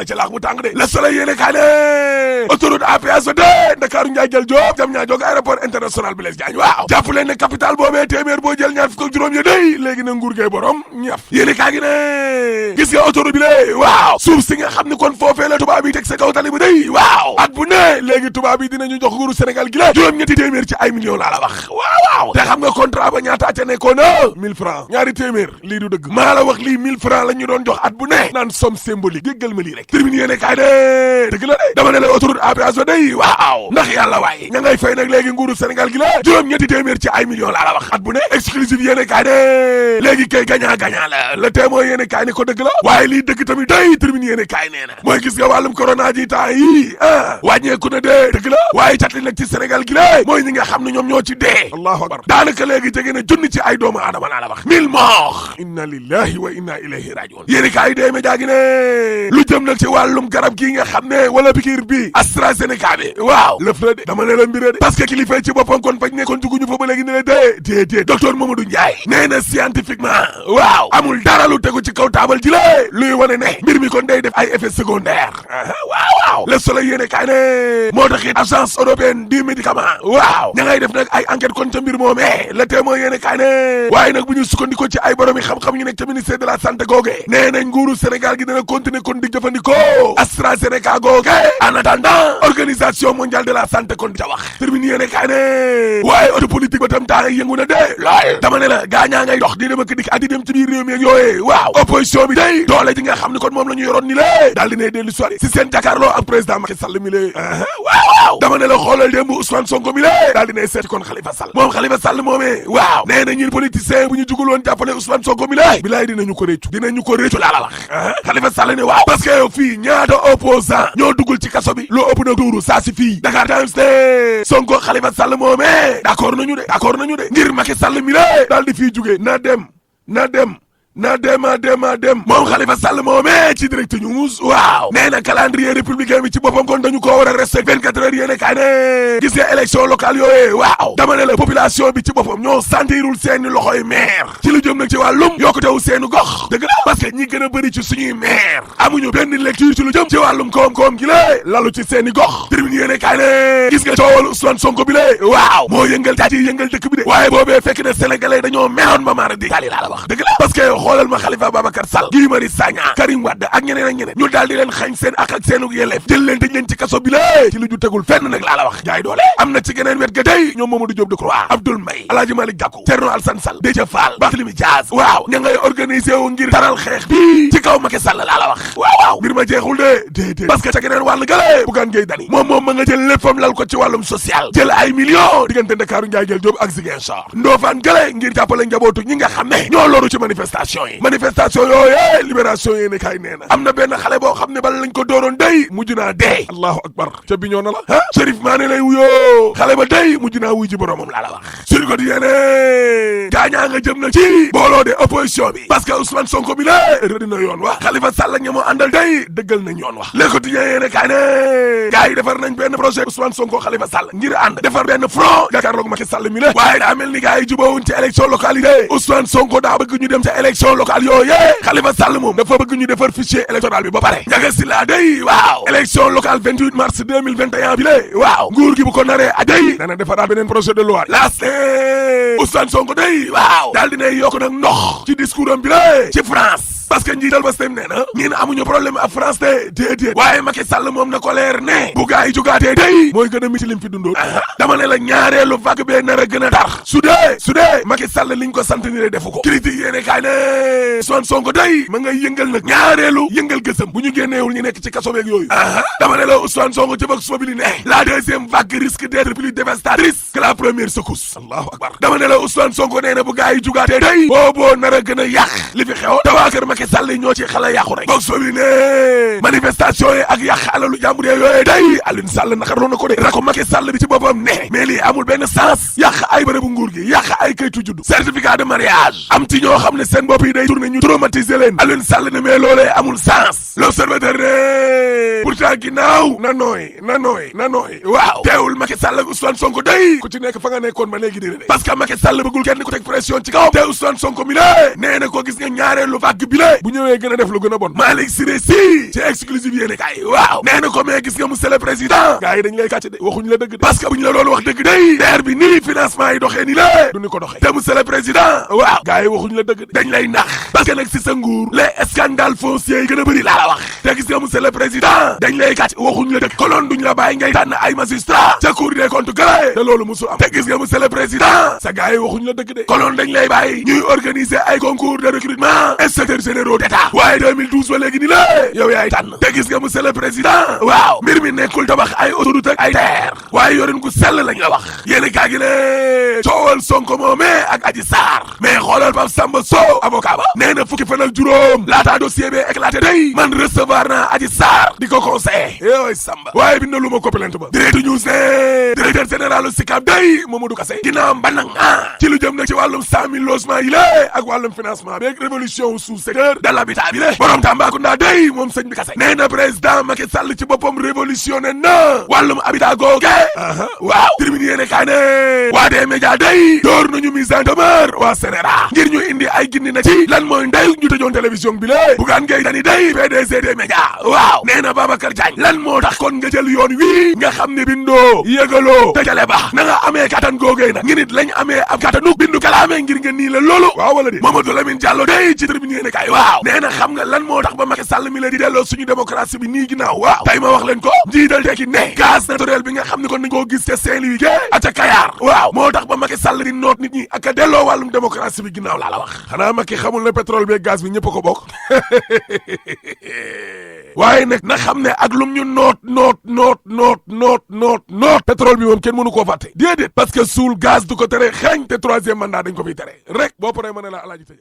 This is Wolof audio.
na ci laax mu tàng de Le Soleil yéene kaay ne autoroute à péage ba de Ndakaaru Njaay jël Joob jam ñaa joog aéroport international Blaise Diagne waaw jàpp leen ne capital boobee téeméer boo jël ñaar fukk ak juróom ya day léegi na nguur gay borom ñaf yéene kaay gi ne gis nga autoroute bi lé waaw suuf si nga xam ne kon foofee la tubaab yi teg sa kaw tali ba day waaw at bu ne léegi tubaab yi dinañu jox nguuru Sénégal gi la juróom-ñetti téeméer ci ay millions laa la wax waaw te xam nga contrat ba ñaata ca nekkoon na 1000 francs ñaari téeméer lii du dëgg maa la wax lii 1000 francs la ñu doon jox at bu ne naan somme symbolique déggal ma lii rek termine yéene kaay de dëgg la de dama ne la autoroute à péage ba day waaw ndax yàlla waaye ña ngay fay nag léegi nguuru Sénégal gi la juróom-ñetti téeméer ci ay millions laa la wax at bu ne exclusive yéene kaay de léegi kay gagnant la le témoin yéene kaay ne ko dëgg la waaye lii dëgg tamit day termine yéene kaay nee na mooy gis nga wàllum corona ji temps yi wàññeeku na dee dëgg la waaye catli nag ci Sénégal gi la mooy ñi nga xam ne ñoom ñoo ci dee allahu akbar daanaka léegi jege na junni ci ay doomu aadama laa la wax 1000 morts inna lillahi wa inna ilayhi rajiun yéeni kaay dee média gi ne lu jëm nag ci wàllum garab gii nga xam ne wala pikiir bi AstraZeneca bi waaw lëf la de dama ne la mbiré de parce que kilifa ci boppam kon faj ne kon juguñu fa ba léegi ne la dee docteur Mamadou Ndiaye nee na scientifiquement waaw amul dara lu tegu ci kaw taabal ji la luy wane ne mbir mi kon day def ay effets secondaires waaw Le Soleil yéene kaay ne moo tax it agence européenne du médicament waaw ña ngay def nag ay enquête kon ca mbir moomee Le Témoin yéene kaay ne waaye nag bu ñu sukkandikoo ci ay borom yi xam-xam ñu nekk ca ministère de la santé googe nee nañ nguuru Sénégal gi dina continuer kon di jëfandikoo AstraZeneca googe en attendant organisation mondiale de la santé kon di ca wax termine yéene kaay ne waaye auto politique ba tam taa yëngu na de lool dama ne la gaañaa ngay dox di dem ak dikk ak di dem ci biir réew mi ak yooyee waaw opposition bi day doole ji nga xam ne kon moom la ñu yoroon ni lée daal dinay dellu soirée si seen jàkkaarloo ak président Macky Sall mi lée waaw dama ne la xoolal démb Ousmane Sonko mi lée daal dinay seeti kon Khalifa Sall moom Khalifa Sall moomee waaw nee na ñun politicien bu ñu jugul woon jàppale Ousmane Sonko mi lée bilaay dinañu ko réccu laa la wax Khalifa Sall ne waaw parce que yow fii ñaata opposant ñoo duggul ci kaso bi loo ëpp na tuuru saa si fii Dakar Times de Sonko Khalifa Sall moomee d'accord nañu de ngir Macky Sall mi lée daal di fii jugee na dem moom Khalifa Sall moomee ci direct news waaw nee na calendrier républicain bi ci boppam kon dañu ko war a respecté 24 heures yéene kaay ne gis nga élection locale yooyee waaw dama ne la population bi ci boppam ñoo sentirul seeni loxoy maire ci lu jëm nag ci wàllum yokkutewu seeni gox dëgg la parce que ñi gën a bëri ci suñuy maire amuñu benn lecture ci lu jëm ci wàllum koom-koom gi lée lalu ci seeni gox tribune yéene kaay ne gis nga coowal Ousmane Sonko bi lée waaw moo yëngal jaaji yëngal dëkk bi de waaye boobee fekk na sénégalais dañoo meroon ba maara di tali laa la wax dëgg la parce que xoolal ma Khalifa Babacar Sall Guy Marius Sagna Karim Wade ak ñeneen ñu daal di leen xañ seen ak seenu yelleef jël leen tëj leen ci kaso bi lée ci lu ju tegul fenn nag laa la wax jaay doole am na ci geneen wet ga tey ñoom Mamadou Diop Decroix Abdoul Mbaye Alhaji Malick Gakou Thierno Alassane Sall Déthié Fall Barthélémy Dias waaw ña ngay organiser wu ngir taral xeex bi ci kaw Macky Sall laa la wax waaw mbir ma jeexul de déedéet parce que ca geneen wàll gale Bougane Gueye Dany moom ma nga jël léppam lal ko ci wàllum social jël ay millions diggante Ndakaaru Ndiaye jël Diop ak Ziguinchor Ndofane gale ngir jàppale njabootu ñi nga xam ne ñoo loru ci manifestation yooyee libération yéene kaay nee na am na benn xale boo xam ne bal lañ ko dooroon day mujj naa dee allahu akbar ca Bignona la Chérif Mané lay wuyoo xale ba day mujj naa wuy ji boromam laa la wax sur ko di yéene gaañaa nga jëm na ci booloo de opposition bi parce que Ousmane Sonko bi la rëdd na yoon wax Khalifa Sall ak ña moo àndal day dëggal nañ yoon wax Le Quotidien yéene kaay ne gars yi defar nañ benn projet Ousmane Sonko Khalifa Sall ngir ànd defar benn front jàkkaarloog Macky Sall mi la waaye daa mel ni gars yi jubawuñ ci élection locale yi de Ousmane Sonko daa bëgg ñu dem ca élection locale yooyee Khalifa Sall moom dafa bëgg ñu defar fichier électoral bi ba pare Ndiaga Sylla day waaw élection locale 28 mars 2021 bi lée waaw nguur gi bu ko naree a day dana defaraat beneen projet de loi laast Ousmane Sonko day waaw daal dinay yokk nag ndox ci discours am bi lée ci France parce que njiital ba stem nee na ñun amuñu problème ak France de déedéet waaye Macky Sall moom na ko leer ne bu gaa yi jugaatee day mooy gën a miti lim fi dundoon dama ne la ñaareelu vague bee nar a gën a tar su dee Macky Sall liñ ko sant ni le defu ko critique yéene kaay ne Ousmane Sonko day ma ngay yëngal nag ñaareelu yëngal gësam bu ñu génneewul ñu nekk ci kaso beeg yooyu dama ne la Ousmane Sonko ci Vox Populi ne la deuxième vague risque d'être plus dévastatrice que la première secousse allahu akbar dama ne la Ousmane Sonko nee na bu gaa yi jugaatee day booboo nar a gën a yàq li fi xew tawaa kër Macky Sall ñoo ci xala yàqu rek Vox Populi ne manifestation yi ak yàq alalu jàmbur yooyu day Aliou Sall naqarloo na ko de rako Macky Sall bi ci boppam ne mais lii amul benn sens yàq ay bërëbu nguur gi yàq ay kayitu juddu certificat de mariage am ci ñoo xam ne seen bopp yi day tourné ñu traumatiser leen Aliou Sall ne mais loolee amul sens L'Observateur ne pourtant ginnaaw na nooy waaw teewul Macky Sall ak Ousmane Sonko day ku ci nekk fa nga nekkoon ba léegi dina de parce que Macky Sall bëggul kenn ku teg pression ci kaw te Ousmane Sonko mi la nee na ko gis nga ñaareelu vague bi la bu ñëwee gën a def lu gën a bon Malick Siré si ci exclusive yéene kay waaw nee na ko mais gis nga monsieur le président gars yi dañ lay kàcc de waxuñ la dëgg de parce que bu ñu la doon wax dëgg day DER bi nii financement yi doxee ni la du ni ko doxee te monsieur le président waaw gars yi waxuñ la dëgg de dañ lay nax parce que nag si sa nguur les scandales fonciers yi gën a bëri laa la wax te gis nga monsieur le président dañ lay kàcc waxuñ la dëgg koloon duñ la bàyyi ngay tànn ay magistrat ca cour des comptes gale te loolu musul am te gis nga monsieur le président sa gars yi waxuñ la dëgg de koloon dañ lay bàyyi ñuy organiser ay concours de recrutement inspecteurs généraux d'état waaye 2012 ba léegi ni la yow yaay tànn te gis nga monsieur le président waaw mbir mi nekkul tabax ay autoroute ak ay terre waaye yorin gu sell lañ la wax yéen kaa gi ne coowal Sonko moomee ak Adji Sarr mais xoolal Pape Samba Sow avocat ba nee na fukki fan ak juróom laataa dossier bi éclaté day man recevoir naa Adji Sarr di ko conseillé yooyu Samba waaye bind lu ma ko plainte ba Direct News ne directeur général SICAP day Mamadou Kassé dina mbanang ci lu jëm nag ci wàllum 100 000 logements yi lée ak wàllum financement bi ak révolution sous secteur de l'habitat bi lé borom Tambacounda day moom sëñ bi Kassé nee na président Macky Sall ci boppam révolutionné na wàllum habitat googe waaw terminé yéene kaa ne waa des médias day door nañu mise en demeure waa CNRA ngir ñu indi ay gindi na ci lan mooy nday ñu tëjoon télévision bi lée Bougane Gueye Dany day PDG des médias waaw nee na Babacar Diagne lan moo tax kon nga jël yoon wi nga xam ne bindoo yëgaloo dajale ba na nga amee kattan googee nag ngi nit lañ amee ab kattanu bindu kalaamee ngir nga nii la loolu waaw wala di Mamadou Lamine Diallo day ci tribune yéene kaay waaw nee na xam nga lan moo tax ba Macky Sall mi la di delloo suñu démocratie bi nii ginnaaw waaw tey ma wax leen ko njiital tekki ne gaz naturel bi nga xam ne kon nañ koo gis ca Saint-Louis ge ak ca Kayar waaw moo tax ba Macky Sall di noot nit ñi ak a delloo wàllum démocratie bi ginnaaw laa la wax xanaa Macky xamul ne pétrole bi ak gaz bi ñëpp a ko bokk waaye nag na xam ne ak lum ñu noot pétrole bi moom kenn mënu koo fàtte déedéet parce que suul gaz du ko tere xeeñ te troisième mandat dañ ko fiy tere rek boo paree ma ne la alaaji tëjal